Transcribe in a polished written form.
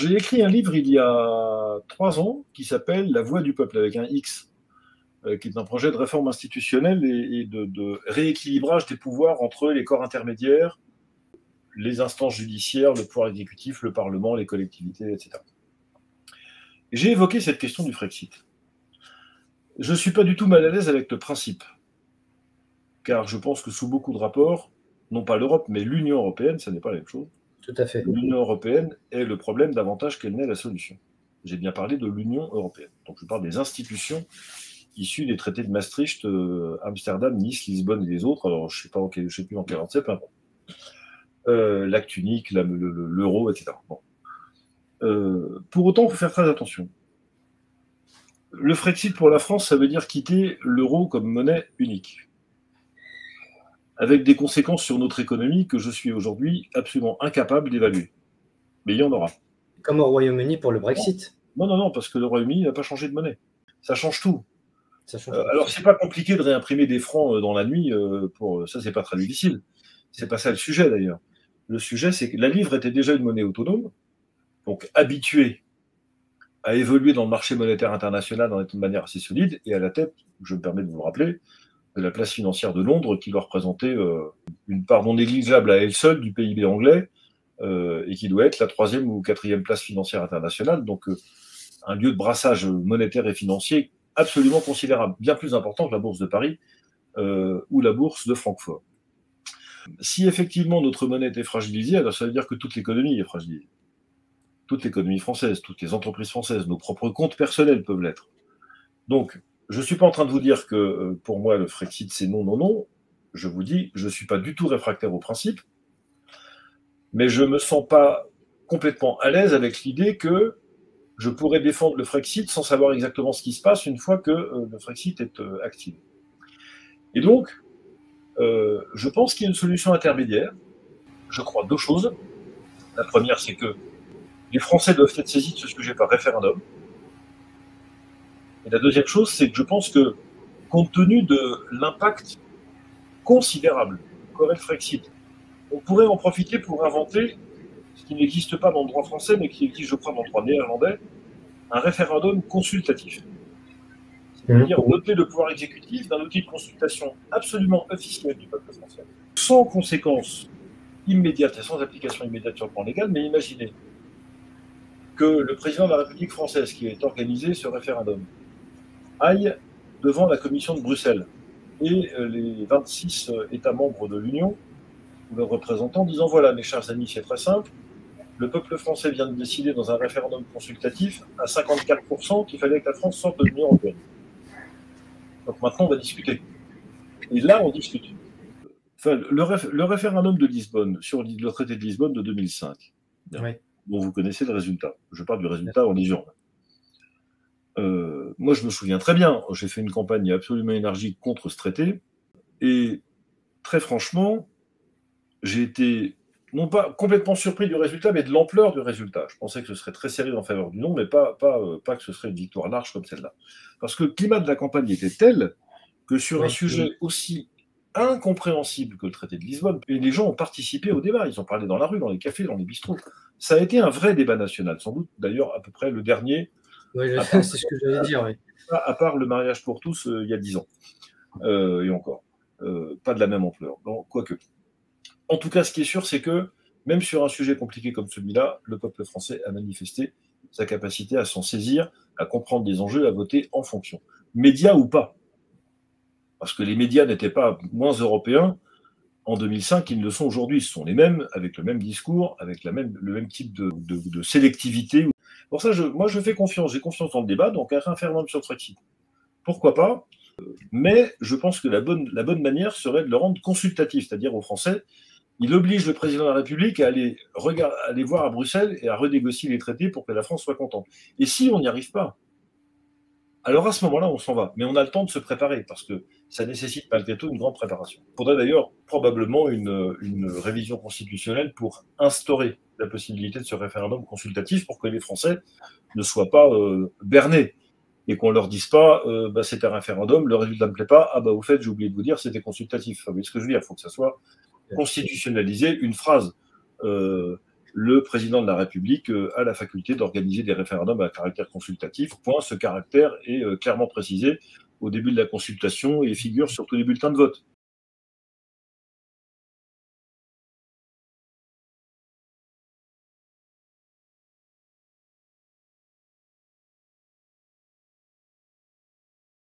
J'ai écrit un livre il y a 3 ans qui s'appelle La Voix du peuple, avec un X, qui est un projet de réforme institutionnelle et de rééquilibrage des pouvoirs entre les corps intermédiaires, les instances judiciaires, le pouvoir exécutif, le Parlement, les collectivités, etc. J'ai évoqué cette question du Frexit. Je ne suis pas du tout mal à l'aise avec le principe, car je pense que sous beaucoup de rapports, non pas l'Europe, mais l'Union européenne, ça n'est pas la même chose. Tout à fait. L'Union européenne est le problème davantage qu'elle n'est la solution. J'ai bien parlé de l'Union européenne. Donc je parle des institutions issues des traités de Maastricht, Amsterdam, Nice, Lisbonne et les autres. Alors je ne sais plus en quel ordre c'est, peu importe. L'acte unique, l'euro, etc. Bon. Pour autant, il faut faire très attention. Le Frexit pour la France, ça veut dire quitter l'euro comme monnaie unique, avec des conséquences sur notre économie que je suis aujourd'hui absolument incapable d'évaluer. Mais il y en aura. Comme au Royaume-Uni pour le Brexit. Non, parce que le Royaume-Uni n'a pas changé de monnaie. Ça change tout. Ça change alors, c'est pas compliqué de réimprimer des francs dans la nuit. Ça, c'est pas très difficile. C'est pas ça le sujet, d'ailleurs. Le sujet, c'est que la livre était déjà une monnaie autonome, donc habituée à évoluer dans le marché monétaire international de manière assez solide, et à la tête, je me permets de vous le rappeler, de la place financière de Londres, qui doit représenter une part non négligeable à elle seule du PIB anglais, et qui doit être la 3e ou 4e place financière internationale, donc un lieu de brassage monétaire et financier absolument considérable, bien plus important que la bourse de Paris ou la bourse de Francfort. Si effectivement notre monnaie est fragilisée, alors ça veut dire que toute l'économie est fragilisée. Toute l'économie française, toutes les entreprises françaises, nos propres comptes personnels peuvent l'être. Donc, je ne suis pas en train de vous dire que pour moi le Frexit c'est non, non, non. Je vous dis, je ne suis pas du tout réfractaire au principe, mais je ne me sens pas complètement à l'aise avec l'idée que je pourrais défendre le Frexit sans savoir exactement ce qui se passe une fois que le Frexit est activé. Et donc, je pense qu'il y a une solution intermédiaire. Je crois 2 choses. La première, c'est que les Français doivent être saisis de ce sujet par référendum. Et la deuxième chose, c'est que je pense que, compte tenu de l'impact considérable qu'aurait le Frexit, on pourrait en profiter pour inventer ce qui n'existe pas dans le droit français, mais qui existe, je crois, dans le droit néerlandais, un référendum consultatif. C'est-à-dire doter le pouvoir exécutif d'un outil de consultation absolument officiel du peuple français, sans conséquences immédiates et sans application immédiate sur le plan légal, mais imaginez que le président de la République française, qui est organisé ce référendum, aille devant la Commission de Bruxelles et les 26 États membres de l'Union, ou leurs représentants, disant voilà, mes chers amis, c'est très simple, le peuple français vient de décider dans un référendum consultatif à 54% qu'il fallait que la France sorte de l'Union européenne. Donc maintenant, on va discuter. Et là, on discute. Enfin, le référendum de Lisbonne, sur le traité de Lisbonne de 2005, oui. Dont vous connaissez le résultat. Je parle du résultat en légion. Moi, je me souviens très bien, j'ai fait une campagne absolument énergique contre ce traité, et très franchement, j'ai été, non pas complètement surpris du résultat, mais de l'ampleur du résultat. Je pensais que ce serait très serré en faveur du non, mais pas que ce serait une victoire large comme celle-là. Parce que le climat de la campagne était tel que sur un sujet aussi incompréhensible que le traité de Lisbonne, et les gens ont participé au débat, ils ont parlé dans la rue, dans les cafés, dans les bistrots. Ça a été un vrai débat national, sans doute d'ailleurs à peu près le dernier. Oui, c'est ce que j'allais dire. Oui. À part le mariage pour tous il y a 10 ans. Et encore. Pas de la même ampleur. Donc, quoique. En tout cas, ce qui est sûr, c'est que même sur un sujet compliqué comme celui-là, le peuple français a manifesté sa capacité à s'en saisir, à comprendre des enjeux, à voter en fonction. Médias ou pas. Parce que les médias n'étaient pas moins européens en 2005 qu'ils ne le sont aujourd'hui. Ce sont les mêmes, avec le même discours, avec le même type de sélectivité. Pour ça, moi, je fais confiance. J'ai confiance dans le débat, donc un référendum sur le Frexit. Pourquoi pas? Mais je pense que la bonne manière serait de le rendre consultatif, c'est-à-dire aux Français, il oblige le président de la République à aller voir à Bruxelles et à renégocier les traités pour que la France soit contente. Et si on n'y arrive pas, alors à ce moment-là, on s'en va. Mais on a le temps de se préparer, parce que ça nécessite malgré tout une grande préparation. Il faudrait d'ailleurs probablement une révision constitutionnelle pour instaurer la possibilité de ce référendum consultatif pour que les Français ne soient pas bernés et qu'on leur dise pas c'est un référendum, le résultat ne me plaît pas, au fait, j'ai oublié de vous dire, c'était consultatif. Vous voyez ce que je veux dire, il faut que ça soit constitutionnalisé. Une phrase le président de la République a la faculté d'organiser des référendums à caractère consultatif. Point. Ce caractère est clairement précisé au début de la consultation et figure sur tous les bulletins de vote.